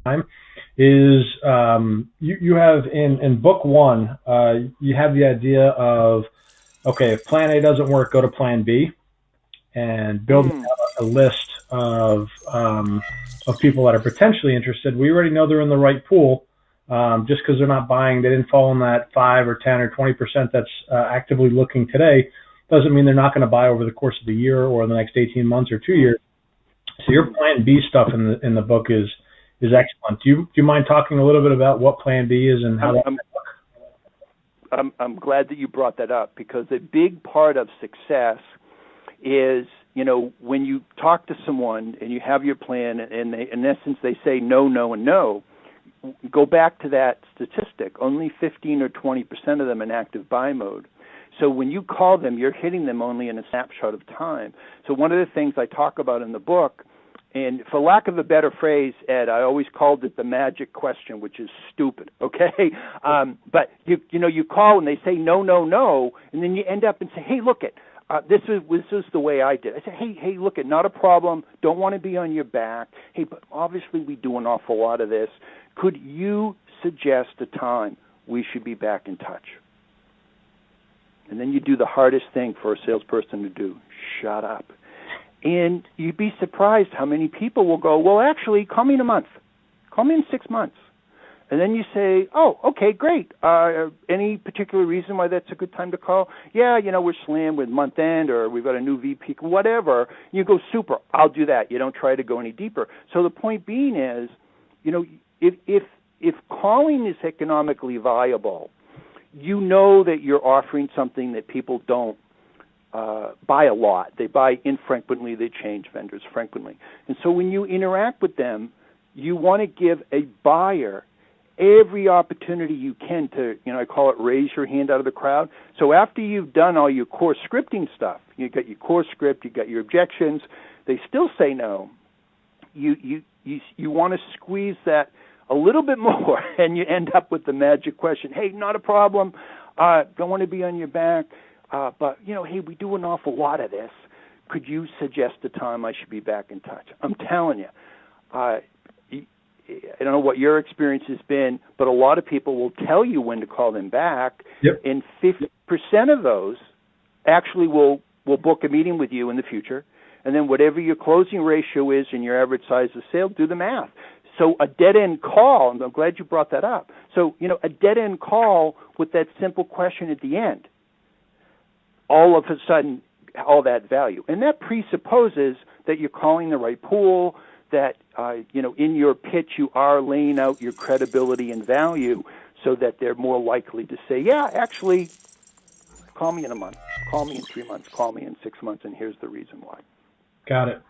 time is you have in book one, you have the idea of, okay, if plan A doesn't work, go to plan B, and building out a list of people that are potentially interested. We already know they're in the right pool. Just because they're not buying, they didn't fall in that 5 or 10 or 20% that's actively looking today, doesn't mean they're not going to buy over the course of the year or the next 18 months or 2 years. So your plan B stuff in the book is excellent. Do you mind talking a little bit about what plan B is and how that might work? I'm glad that you brought that up, because a big part of success is, when you talk to someone and you have your plan and they, in essence, they say no, no, and no, go back to that statistic. Only 15 or 20% of them in active buy mode. So when you call them, you're hitting them only in a snapshot of time. So one of the things I talk about in the book, and for lack of a better phrase, Ed, I always called it the magic question, which is stupid, okay? But you call and they say no, no, no, and then you end up and say, hey, look it. This is the way I did. I said, hey, look it, not a problem. Don't want to be on your back. Hey, but obviously we do an awful lot of this. Could you suggest a time we should be back in touch? And then you do the hardest thing for a salesperson to do, shut up. And you'd be surprised how many people will go, well, actually, call me in a month. Call me in 6 months. And then you say, oh, okay, great. Any particular reason why that's a good time to call? Yeah, we're slammed with month end, or we've got a new VP, whatever. You go, super, I'll do that. You don't try to go any deeper. So the point being is, if calling is economically viable, you know that you're offering something that people don't buy a lot. They buy infrequently. They change vendors frequently. And so when you interact with them, you want to give a buyer every opportunity you can to, I call it raise your hand out of the crowd. So after you've done all your core scripting stuff, you got your core script, you got your objections, they still say no. You want to squeeze that a little bit more, and you end up with the magic question. Hey, not a problem. Don't want to be on your back, but hey, we do an awful lot of this. Could you suggest a time I should be back in touch? I'm telling you, I don't know what your experience has been, but a lot of people will tell you when to call them back, Yep. and 50% of those actually will book a meeting with you in the future, and then whatever your closing ratio is and your average size of sale, do the math. So a dead-end call, and I'm glad you brought that up. So, a dead-end call with that simple question at the end, all of a sudden, all that value. And that presupposes that you're calling the right pool, that, in your pitch you are laying out your credibility and value so that they're more likely to say, yeah, actually, call me in a month, call me in 3 months, call me in 6 months, and here's the reason why. Got it.